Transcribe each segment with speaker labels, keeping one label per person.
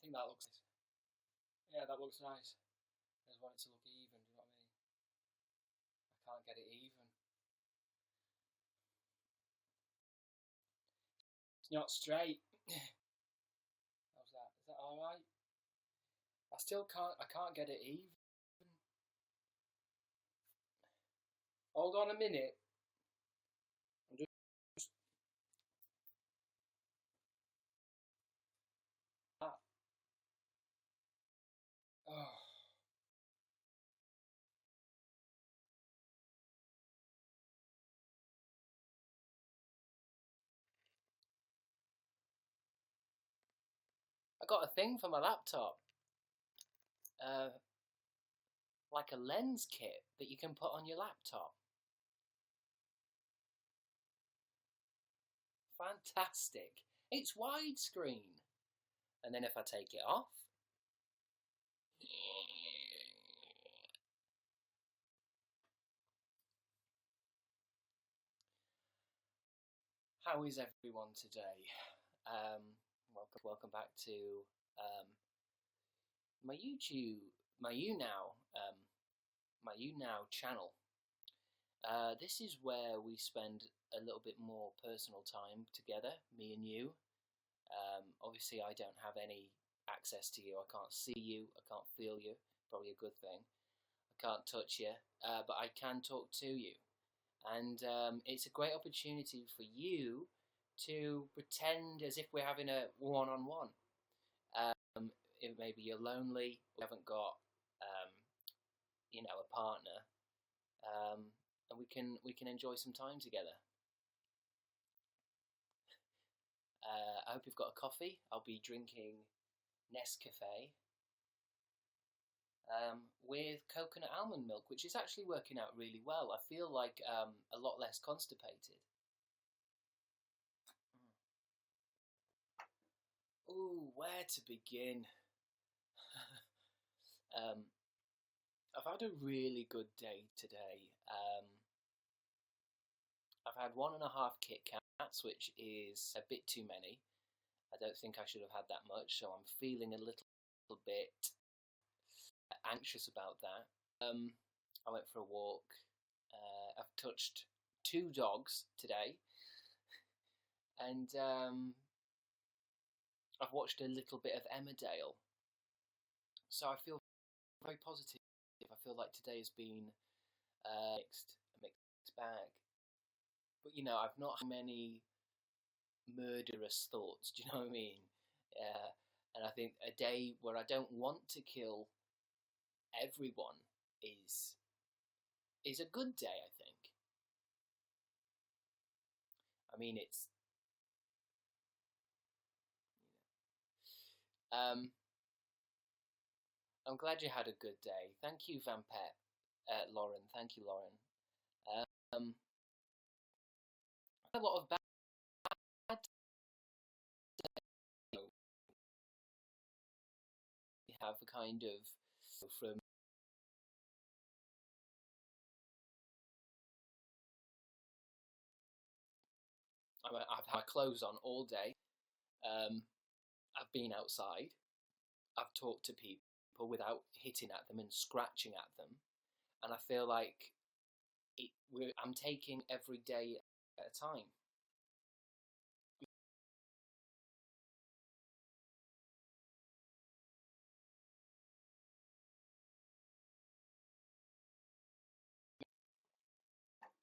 Speaker 1: think that looks nice. Yeah, that looks nice. I just want it to look even, do you know what I mean? I can't get it even. It's not straight. How's that? Is that alright? I can't get it even. Hold on a minute. I'm just... Oh. I got a thing for my laptop. Like a lens kit that you can put on your laptop. Fantastic. It's widescreen. And then if I take it off, how is everyone today? Welcome back to my YouTube, my YouNow channel. This is where we spend a little bit more personal time together, me and you. Obviously, I don't have any access to you. I can't see you. I can't feel you. Probably a good thing. I can't touch you, but I can talk to you. And it's a great opportunity for you to pretend as if we're having a one-on-one. Maybe you're lonely, you haven't got, a partner, and we can enjoy some time together. I hope you've got a coffee. I'll be drinking Nescafe with coconut almond milk, which is actually working out really well. I feel like a lot less constipated. Ooh, where to begin? I've had a really good day today. I've had 1.5 Kit Kats, which is a bit too many. I don't think I should have had that much, so I'm feeling a little bit anxious about that. I went for a walk. I've touched 2 dogs today, and I've watched a little bit of Emmerdale. So I feel very positive. I feel like today has been a mixed bag. But I've not had many murderous thoughts. Do you know what I mean? And I think a day where I don't want to kill everyone is a good day. I think. I mean, it's I'm glad you had a good day. Thank you, Vampet, Lauren. Thank you, Lauren. A lot of bad we have a kind of from I've had my clothes on all day. I've been outside. I've talked to people without hitting at them and scratching at them, and I feel like I'm taking every day at a time.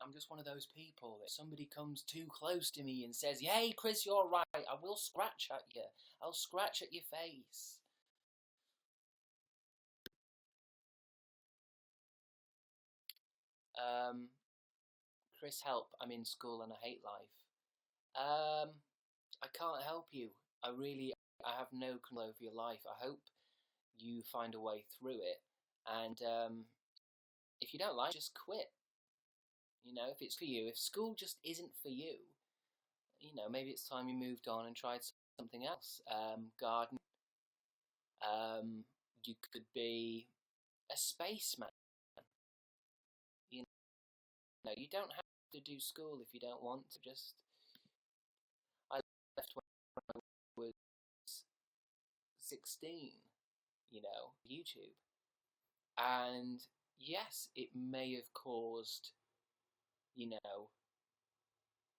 Speaker 1: I'm just one of those people that somebody comes too close to me and says, "Hey, Chris, you're right. I will scratch at you. I'll scratch at your face." Chris, help. I'm in school and I hate life. I can't help you. I have no control over your life. I hope you find a way through it. And if you don't like it, just quit. If it's for you, if school just isn't for you, maybe it's time you moved on and tried something else. Gardening. You could be a spaceman. You don't have to do school if you don't want to. I left when I was 16, YouTube. And yes, it may have caused,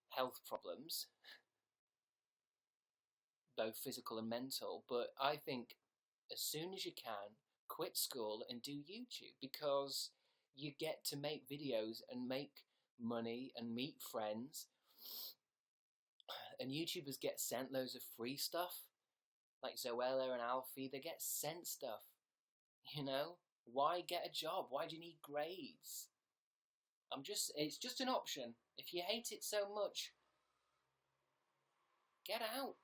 Speaker 1: health problems, both physical and mental, but I think as soon as you can, quit school and do YouTube, because you get to make videos and make money and meet friends, and YouTubers get sent loads of free stuff, like Zoella and Alfie. They get sent stuff, Why get a job? Why do you need grades? It's just an option. If you hate it so much, get out.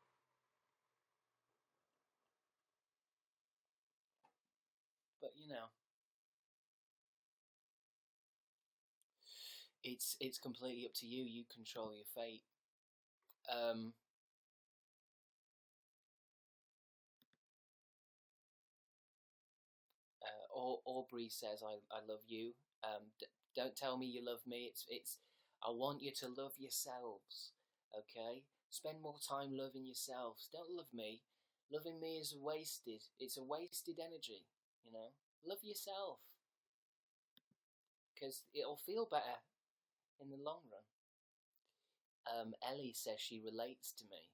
Speaker 1: But it's completely up to you. You control your fate. Aubrey says, I love you. Don't tell me you love me. It's I want you to love yourselves. Okay? Spend more time loving yourselves. Don't love me. Loving me is wasted. It's a wasted energy. Love yourself, because it'll feel better in the long run. Ellie says she relates to me.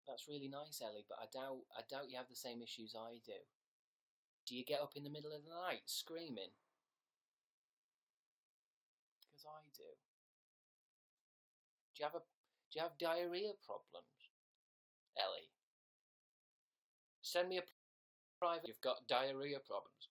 Speaker 1: That's really nice, Ellie, but I doubt you have the same issues I do. Do you get up in the middle of the night screaming? Because I do. Do you have diarrhea problems, Ellie? Send me a private. You've got diarrhea problems.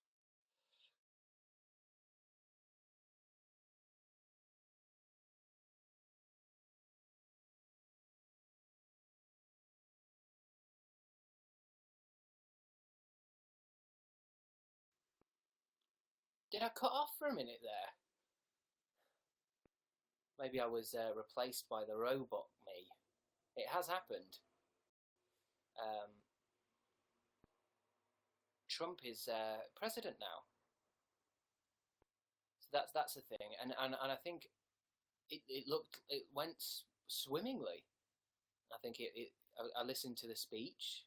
Speaker 1: Did I cut off for a minute there? Maybe I was replaced by the robot me. It has happened. Trump is president now, so that's the thing, and I think it went swimmingly. I think I listened to the speech.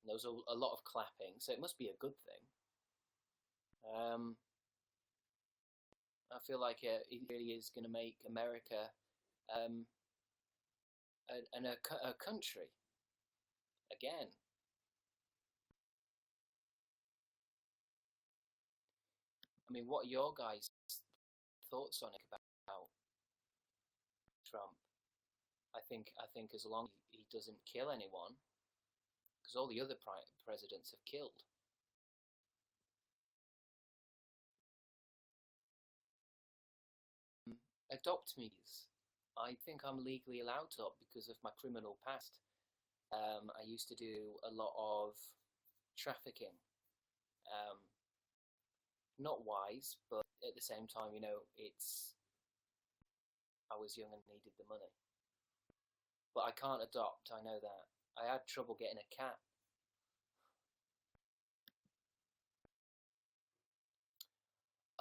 Speaker 1: And there was a lot of clapping, so it must be a good thing. I feel like it really is going to make America a country again. I mean, what are your guys' thoughts on it about Trump? I think as long as he doesn't kill anyone, because all the other presidents have killed. Adopt me. I think I'm legally allowed to adopt because of my criminal past. I used to do a lot of trafficking. Not wise, but at the same time, I was young and needed the money. But I can't adopt, I know that. I had trouble getting a cat.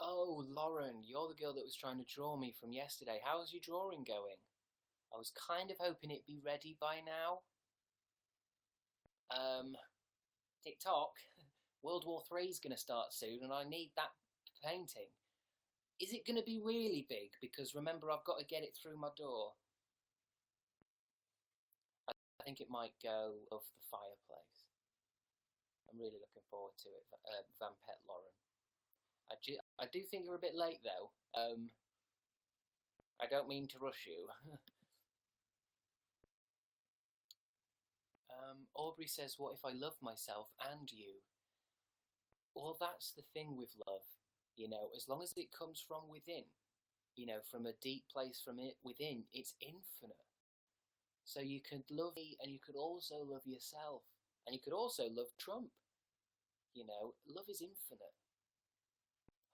Speaker 1: Oh, Lauren, you're the girl that was trying to draw me from yesterday. How's your drawing going? I was kind of hoping it'd be ready by now. TikTok, World War III is going to start soon, and I need that painting. Is it going to be really big? Because remember, I've got to get it through my door. I think it might go of the fireplace. I'm really looking forward to it, Vampet Lauren. I do think you're a bit late, though. I don't mean to rush you. Aubrey says, what if I love myself and you? Well, that's the thing with love. As long as it comes from within, from a deep place from it within, it's infinite. So you could love me, and you could also love yourself, and you could also love Trump. Love is infinite.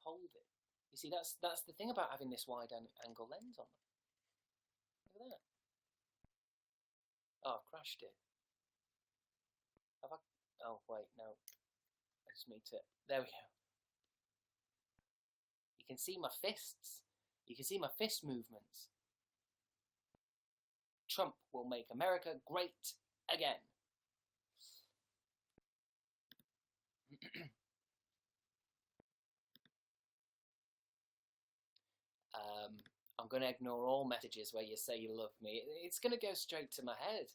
Speaker 1: Hold it. You see, that's the thing about having this wide angle lens on. Look at that. Oh, I've crashed it. Have I? Oh, wait, no. I just need to. There we go. You can see my fists. You can see my fist movements. Trump will make America great again. I'm going to ignore all messages where you say you love me. It's going to go straight to my head.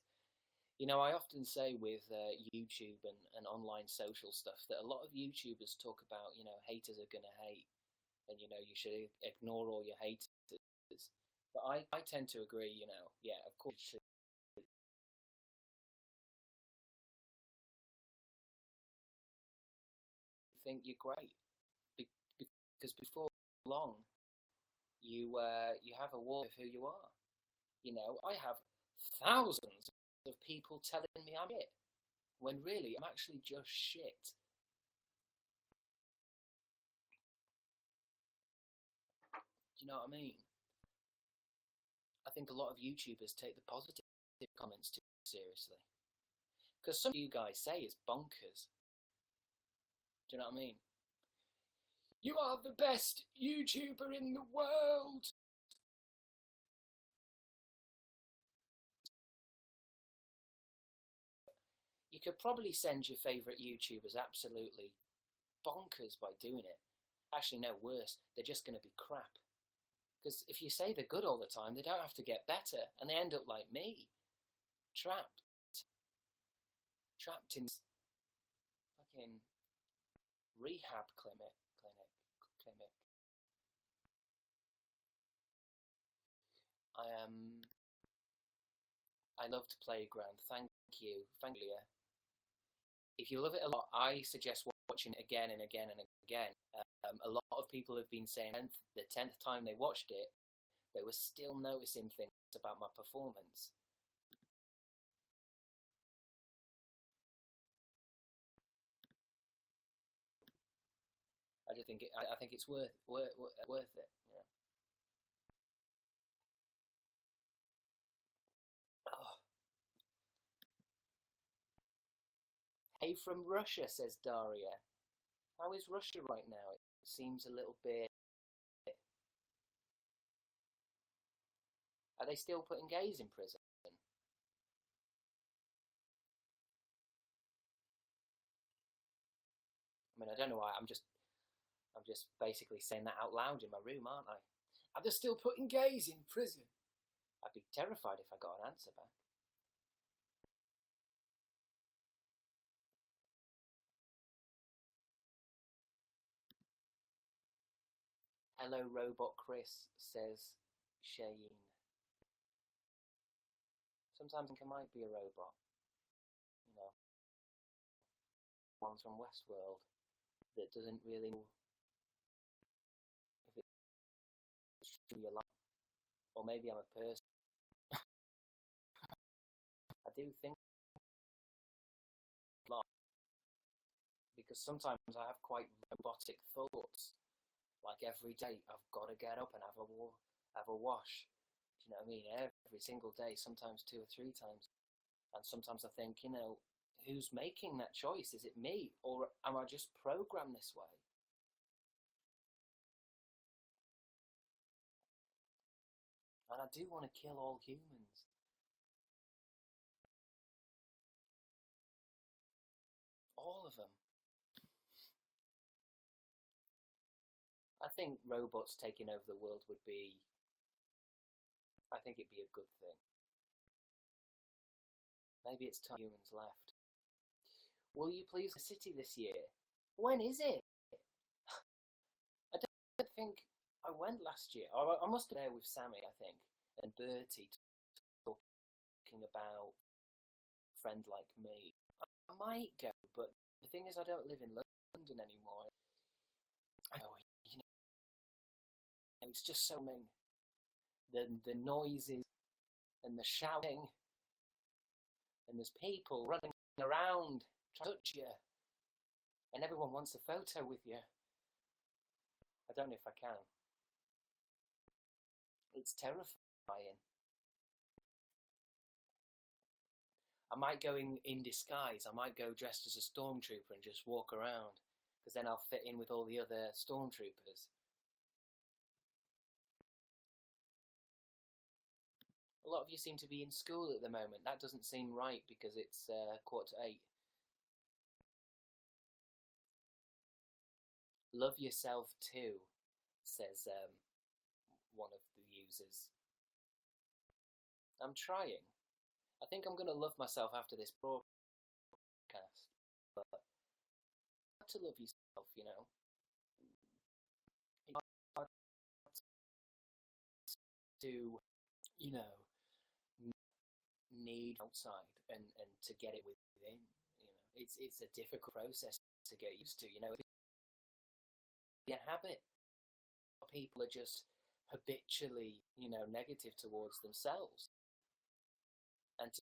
Speaker 1: You know, I often say with YouTube and online social stuff that a lot of YouTubers talk about, you know, haters are going to hate, and, you know, you should ignore all your haters. But I tend to agree, you know, yeah, of course you should think you're great. Because before long, you have a war of who you are. You know, I have thousands of people telling me I'm it, when really I'm actually just shit. Do you know what I mean? I think a lot of YouTubers take the positive comments too seriously. Because some of you guys say is bonkers. Do you know what I mean? You are the best YouTuber in the world. You could probably send your favourite YouTubers absolutely bonkers by doing it. Actually, no, worse, they're just going to be crap. Because if you say they're good all the time, they don't have to get better, and they end up like me, trapped, trapped in fucking rehab clinic. I loved Playground. Thank you, Leah. If you love it a lot, I suggest watching it again and again and again. A lot of people have been saying the 10th time they watched it, they were still noticing things about my performance. I just think I think it's worth it. Yeah. Oh. Hey from Russia, says Daria. How is Russia right now? It seems a little bit. Are they still putting gays in prison? I mean, I don't know why. I'm just basically saying that out loud in my room, aren't I? Are they still putting gays in prison? I'd be terrified if I got an answer back. Hello, Robot Chris, says Shane. Sometimes I think I might be a robot. You know, one's from Westworld that doesn't really know if it's true your life. Or maybe I'm a person. I do think a lot because sometimes I have quite robotic thoughts. Like every day, I've got to get up and have a wash. Do you know what I mean? Every single day, sometimes 2 or 3 times. And sometimes I think, you know, who's making that choice? Is it me, or am I just programmed this way? And I do want to kill all humans. All of them. I think robots taking over the world would be. I think it'd be a good thing. Maybe it's time humans left. Will you please the city this year? When is it? I don't think I went last year. I must have been there with Sammy, I think, and Bertie talking about a friend like me. I might go, but the thing is, I don't live in London anymore. I know, you know, it's just so many. The noises and the shouting, and there's people running around trying to touch you, and everyone wants a photo with you. I don't know if I can. It's terrifying. I might go in disguise. I might go dressed as a stormtrooper and just walk around, because then I'll fit in with all the other stormtroopers. A lot of you seem to be in school at the moment. That doesn't seem right because it's 7:45. Love yourself too, says one of the users. I'm trying. I think I'm going to love myself after this broadcast. But to love yourself, you know. It's hard to, you know, need outside and to get it within. You know, it's a difficult process to get used to. You know, it's a habit. People are just habitually, you know, negative towards themselves, and to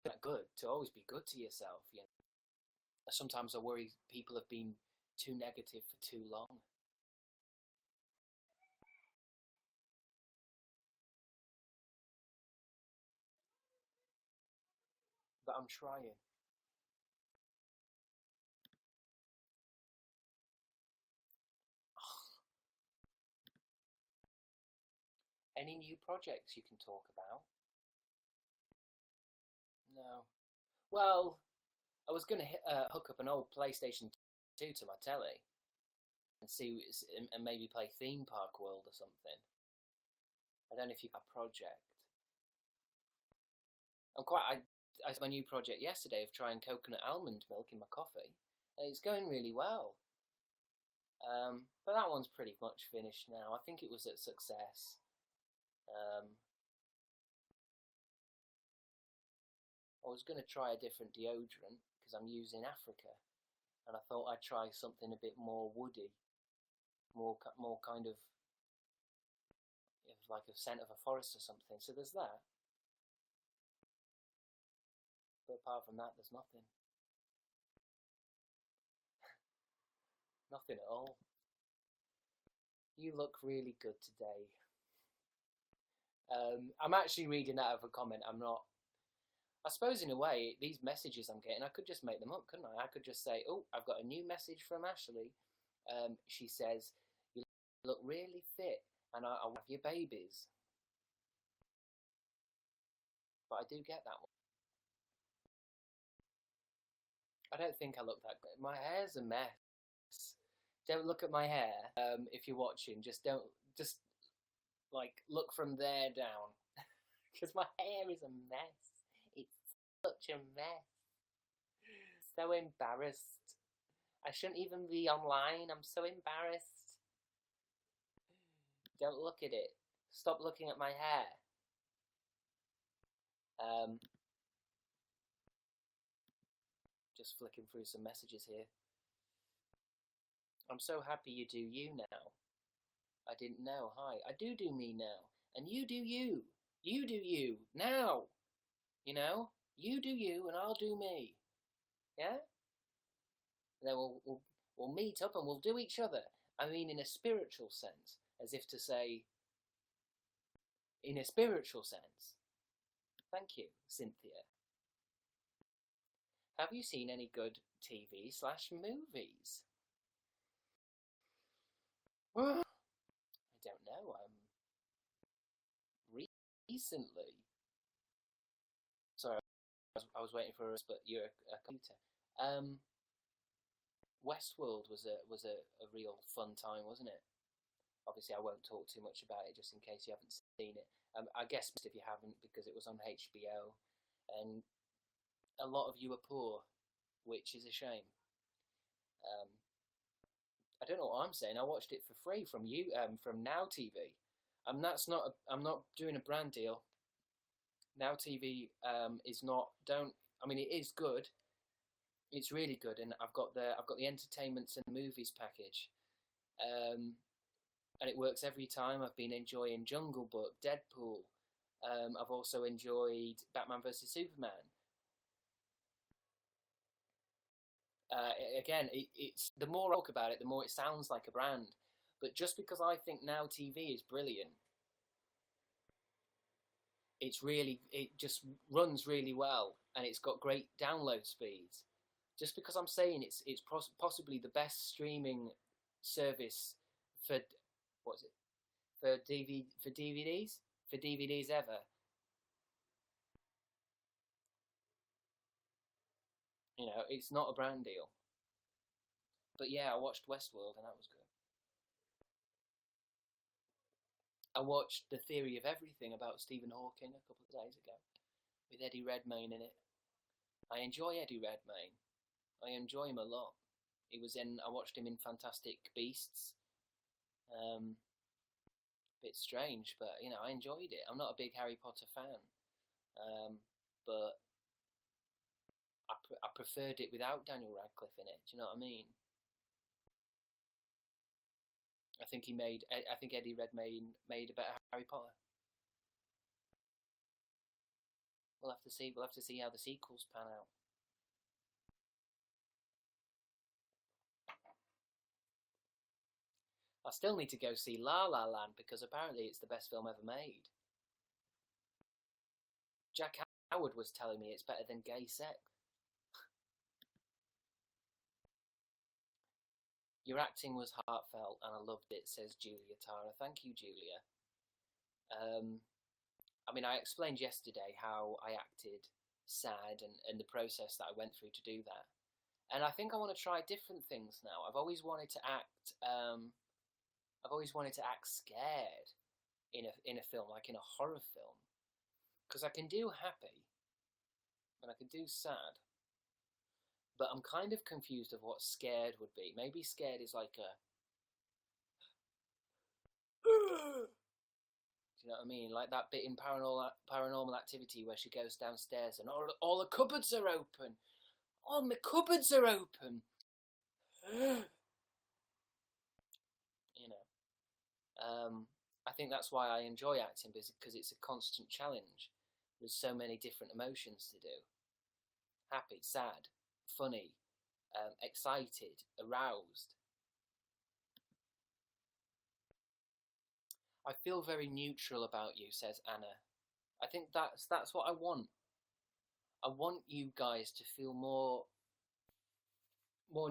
Speaker 1: that good, to always be good to yourself. You know, sometimes I worry people have been too negative for too long. But I'm trying. Any new projects you can talk about? No. Well, I was going to hook up an old PlayStation 2 to my telly and see and maybe play Theme Park World or something. I don't know if you got a project. I had my new project yesterday of trying coconut almond milk in my coffee. And it's going really well. But that one's pretty much finished now. I think it was a success. I was going to try a different deodorant because I'm using Africa, and I thought I'd try something a bit more woody, more kind of like a scent of a forest or something. So there's that. But apart from that, there's nothing. Nothing at all. You look really good today. I'm actually reading that of a comment. I'm not. I suppose in a way, these messages I'm getting, I could just make them up, couldn't I? I could just say, "Oh, I've got a new message from Ashley. She says you look really fit, and I will have your babies." But I do get that one. I don't think I look that good. My hair's a mess. Don't look at my hair. If you're watching, just don't. Just like look from there down, because my hair is a mess. It's such a mess. So embarrassed. I shouldn't even be online. I'm so embarrassed. Don't look at it. Stop looking at my hair. Just flicking through some messages here. I'm so happy you do YouNow. I didn't know. Hi. I do me now. And you do you. You do you. Now. You know? You do you and I'll do me. Yeah? And then we'll meet up and we'll do each other. I mean in a spiritual sense. As if to say, in a spiritual sense. Thank you, Cynthia. Have you seen any good TV/movies? I don't know. Recently. Sorry, I was waiting for us, but you're a computer. Westworld was a real fun time, wasn't it? Obviously, I won't talk too much about it, just in case you haven't seen it. I guess most of you haven't, because it was on HBO, and a lot of you are poor, which is a shame. I don't know what I'm saying. I watched it for free from Now TV. I'm not doing a brand deal. Now TV is not. Don't. I mean, it is good. It's really good, and I've got the entertainments and movies package, and it works every time. I've been enjoying Jungle Book, Deadpool. I've also enjoyed Batman vs Superman. Again, it's the more I talk about it, the more it sounds like a brand. But just because I think Now TV is brilliant, it just runs really well, and it's got great download speeds. Just because I'm saying it's possibly the best streaming service for what's it for DVDs ever. You know, it's not a brand deal. But yeah, I watched Westworld and that was good. I watched The Theory of Everything about Stephen Hawking a couple of days ago with Eddie Redmayne in it. I enjoy Eddie Redmayne. I enjoy him a lot. I watched him in Fantastic Beasts. Bit strange, but I enjoyed it. I'm not a big Harry Potter fan, but I preferred it without Daniel Radcliffe in it. Do you know what I mean? I think Eddie Redmayne made a better Harry Potter. We'll have to see. We'll have to see how the sequels pan out. I still need to go see La La Land because apparently it's the best film ever made. Jack Howard was telling me it's better than Gay Sex. Your acting was heartfelt and I loved it, says Julia Tara. Thank you, Julia. I explained yesterday how I acted sad and the process that I went through to do that. And I think I want to try different things now. I've always wanted to act scared in a film, like in a horror film, because I can do happy and I can do sad. But I'm kind of confused of what scared would be. Maybe scared is like a do you know what I mean? Like that bit in Paranormal Activity where she goes downstairs and all the cupboards are open. All my cupboards are open. I think that's why I enjoy acting, because it's a constant challenge. There's so many different emotions to do. Happy, sad, funny, excited, aroused. I feel very neutral about you, says Anna. I think that's what I want. I want you guys to feel more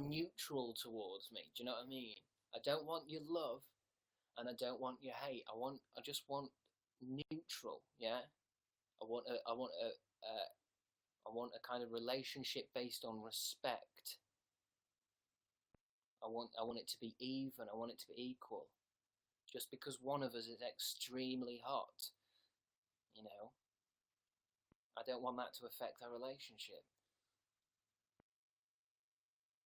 Speaker 1: neutral towards me. Do you know what I mean? I don't want your love, and I don't want your hate. I just want neutral. Yeah. I want a kind of relationship based on respect. I want it to be even. I want it to be equal. Just because one of us is extremely hot, I don't want that to affect our relationship.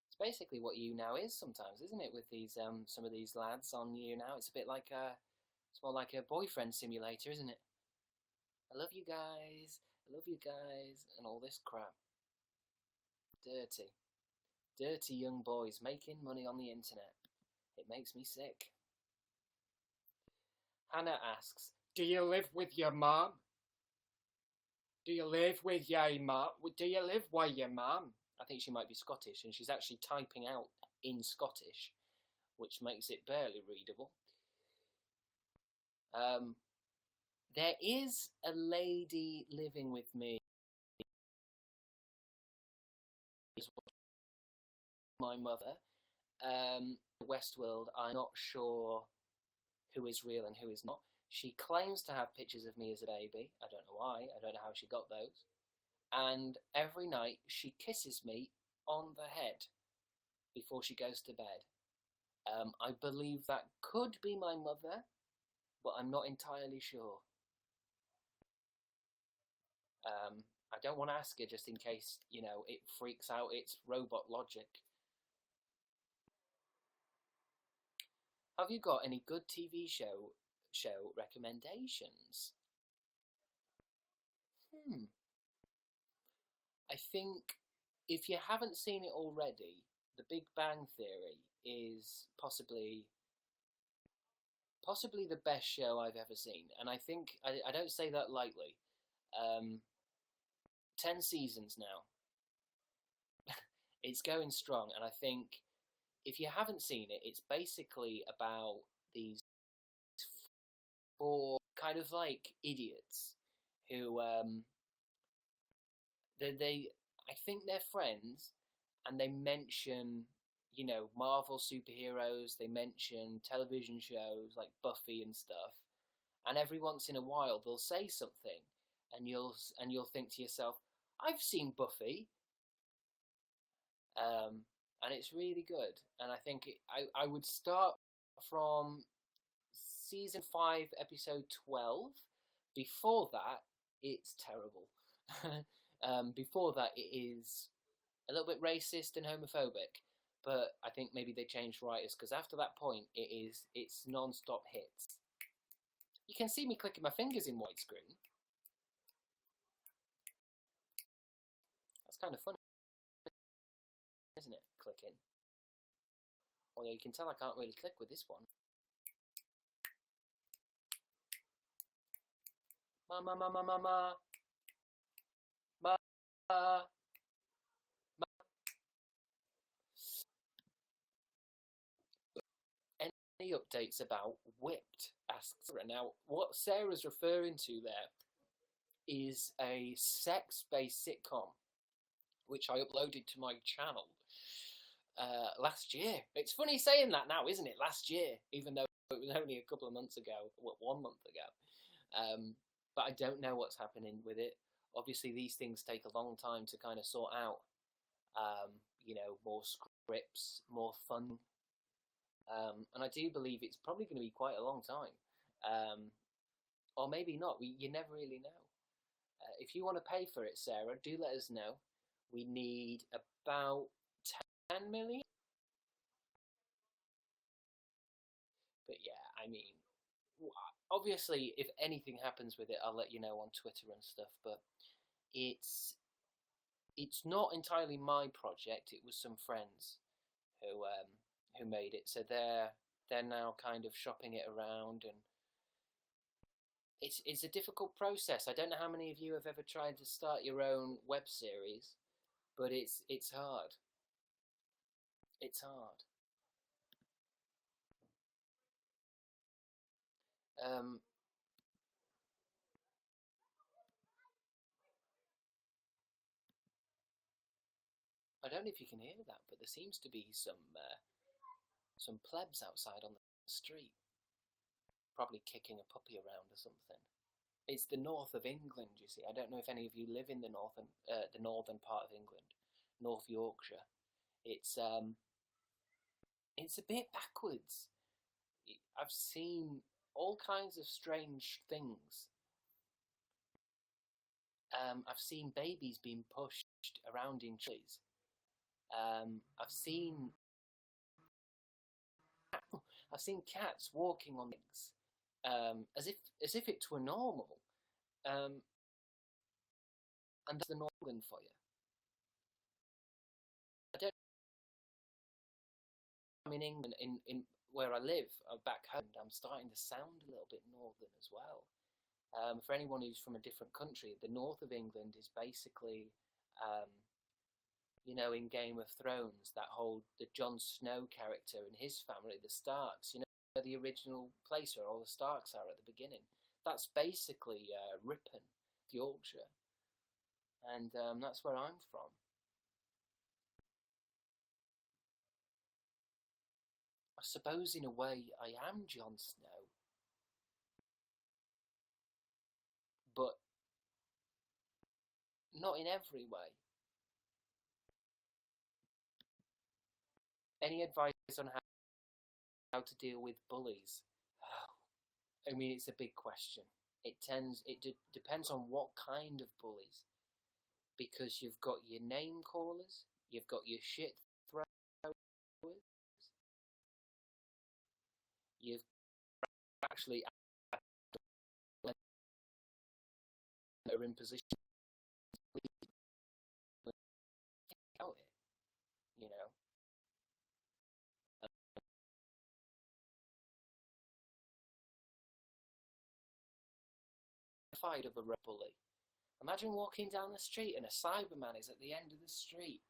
Speaker 1: It's basically what YouNow is sometimes, isn't it? With these some of these lads on YouNow, it's a bit like it's more like a boyfriend simulator, isn't it? I love you guys, and all this crap. Dirty young boys making money on the internet. It makes me sick. Hannah asks, do you live with your mum? Do you live with your mum? Do you live with your mum? I think she might be Scottish, and she's actually typing out in Scottish, which makes it barely readable. There is a lady living with me. My mother. Westworld, I'm not sure who is real and who is not. She claims to have pictures of me as a baby. I don't know why. I don't know how she got those. And every night she kisses me on the head before she goes to bed. I believe that could be my mother, but I'm not entirely sure. I don't want to ask her just in case, it freaks out its robot logic. Have you got any good TV show recommendations? I think if you haven't seen it already, The Big Bang Theory is possibly the best show I've ever seen, and I think I don't say that lightly. 10 seasons now. It's going strong, and I think if you haven't seen it, it's basically about these 4 kind of like idiots who I think they're friends, and they mention Marvel superheroes. They mention television shows like Buffy and stuff, and every once in a while they'll say something, and you'll think to yourself, I've seen Buffy. and it's really good. And I think I would start from season 5, episode 12. Before that, it's terrible. Before that, it is a little bit racist and homophobic. But I think maybe they changed writers, because after that point, it's non-stop hits. You can see me clicking my fingers in widescreen. That's kind of funny, isn't it? Clicking. Although you can tell I can't really click with this one. Ma. Any updates about Whipped? Asks Sarah. Now, what Sarah's referring to there is a sex-based sitcom which I uploaded to my channel last year. It's funny saying that now, isn't it? Last year, even though it was only a couple of months ago, 1 month ago. But I don't know what's happening with it. Obviously, these things take a long time to kind of sort out. More scripts, more fun. And I do believe it's probably going to be quite a long time. Or maybe not. You never really know. If you want to pay for it, Sarah, do let us know. We need about 10 million. But yeah, I mean, obviously, if anything happens with it, I'll let you know on Twitter and stuff. But it's not entirely my project. It was some friends who made it. So they're now kind of shopping it around, and it's a difficult process. I don't know how many of you have ever tried to start your own web series, but it's hard. It's hard. I don't know if you can hear that, but there seems to be some plebs outside on the street, probably kicking a puppy around or something. It's the north of England, you see. I don't know if any of you live in the northern part of England, North Yorkshire. It's a bit backwards. I've seen all kinds of strange things. I've seen babies being pushed around in trees. I've seen cats walking on legs, as if it were normal. And that's the Northern for you. I'm in England, in where I live, back home. I'm starting to sound a little bit northern as well. For anyone who's from a different country, the north of England is basically, in Game of Thrones, the Jon Snow character and his family, the Starks, the original place where all the Starks are at the beginning. That's basically Ripon, Yorkshire. And that's where I'm from. I suppose in a way I am Jon Snow. But not in every way. Any advice on how to deal with bullies? I mean, it's a big question. It depends on what kind of bullies. Because you've got your name callers, you've got your shit throwers, you've actually are in position out it, Fight of a bully. Imagine walking down the street and a Cyberman is at the end of the street.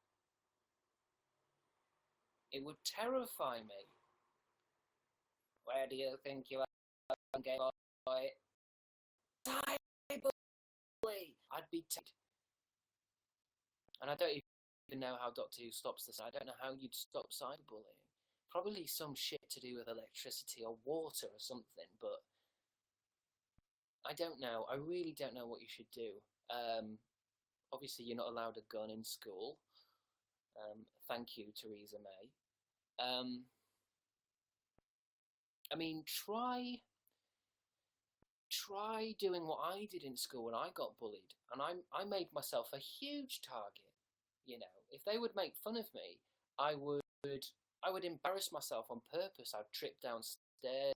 Speaker 1: It would terrify me. Where do you think you are, gay boy? Cyberbully! I'd be terrified. And I don't even know how Doctor Who stops this. I don't know how you'd stop cyberbullying. Probably some shit to do with electricity or water or something, but I don't know. I really don't know what you should do. Obviously, you're not allowed a gun in school. Thank you, Theresa May. I mean, try doing what I did in school when I got bullied, and I made myself a huge target. You know, if they would make fun of me, I would I would embarrass myself on purpose. I'd trip downstairs.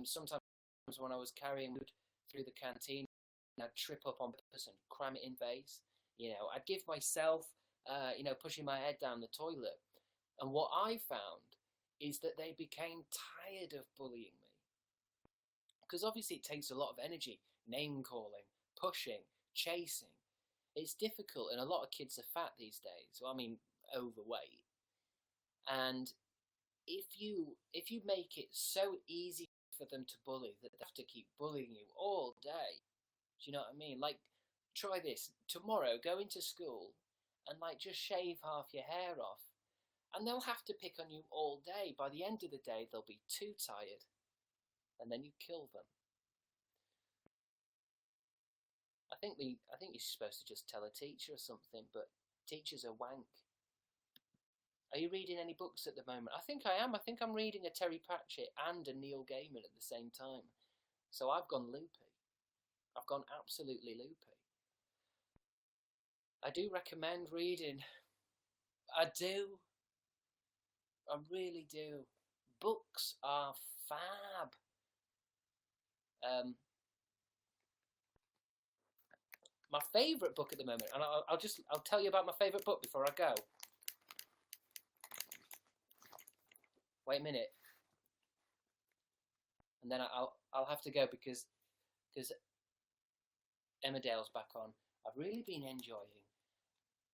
Speaker 1: Sometimes when I was carrying food through the canteen, I'd trip up on purpose and cram it in face. You know, I'd give myself, pushing my head down the toilet. And what I found is that they became tired of bullying me. Because obviously it takes a lot of energy, name calling, pushing, chasing. It's difficult, and a lot of kids are fat these days. Well, I mean, overweight. And if you make it so easy for them to bully that they have to keep bullying you all day, do you know what I mean? Like, try this tomorrow. Go into school and like just shave half your hair off, and they'll have to pick on you all day. By the end of the day, they'll be too tired, and then you kill them. I think you're supposed to just tell a teacher or something, but teachers are wank. Are you reading any books at the moment? I think I am. I think I'm reading a Terry Pratchett and a Neil Gaiman at the same time. So I've gone loopy. I've gone absolutely loopy. I do recommend reading. I do. I really do. Books are fab. My favourite book at the moment, and I'll tell you about my favourite book before I go. Wait a minute, and then I'll have to go because Emmerdale's back on. I've really been enjoying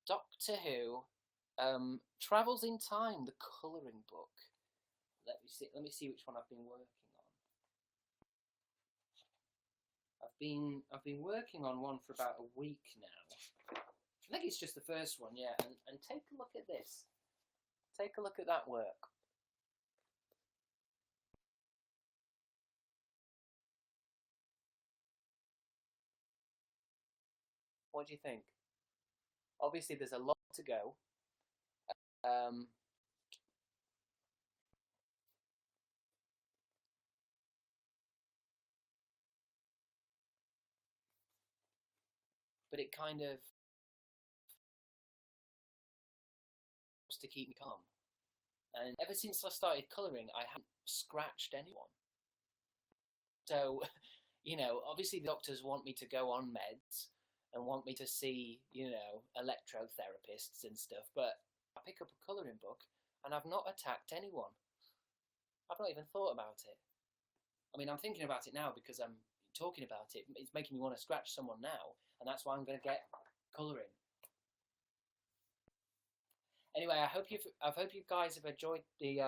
Speaker 1: Doctor Who, Travels in Time, the colouring book. Let me see which one I've been working on. I've been working on one for about a week now. I think it's just the first one, yeah. And take a look at this. Take a look at that work. What do you think? Obviously, there's a lot to go. But it kind of helps to keep me calm. And ever since I started colouring, I haven't scratched anyone. So, obviously the doctors want me to go on meds and want me to see, electrotherapists and stuff, but I pick up a colouring book and I've not attacked anyone. I've not even thought about it. I mean, I'm thinking about it now because I'm talking about it. It's making me want to scratch someone now, and that's why I'm going to get colouring. Anyway, I hope you guys have enjoyed the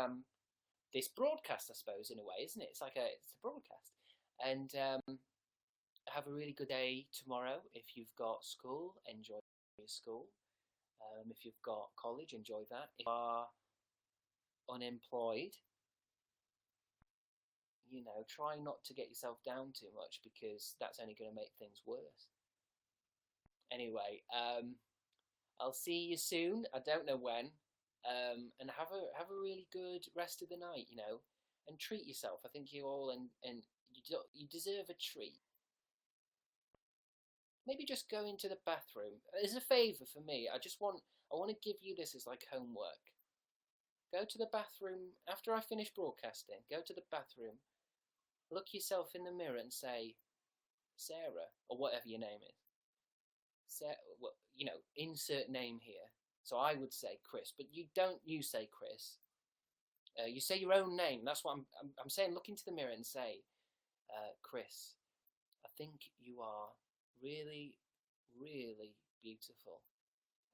Speaker 1: this broadcast, I suppose, in a way, isn't it? It's a broadcast. And have a really good day tomorrow. If you've got school, enjoy your school. If you've got college, enjoy that. If you are unemployed, try not to get yourself down too much because that's only going to make things worse. Anyway, I'll see you soon. I don't know when. And have a really good rest of the night, and treat yourself. I think you all and you deserve a treat. Maybe just go into the bathroom as a favour for me. I want to give you this as like homework. Go to the bathroom after I finish broadcasting. Go to the bathroom. Look yourself in the mirror and say, Sarah, or whatever your name is. Sarah, well, insert name here. So I would say Chris, but you say Chris. You say your own name. That's what I'm saying. Look into the mirror and say, Chris, I think you are really, really beautiful,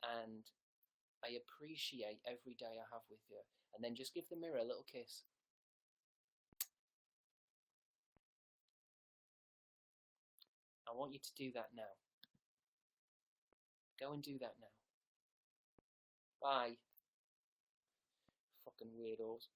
Speaker 1: and I appreciate every day I have with you. And then just give the mirror a little kiss. I want you to do that now. Go and do that now. Bye. Fucking weirdos.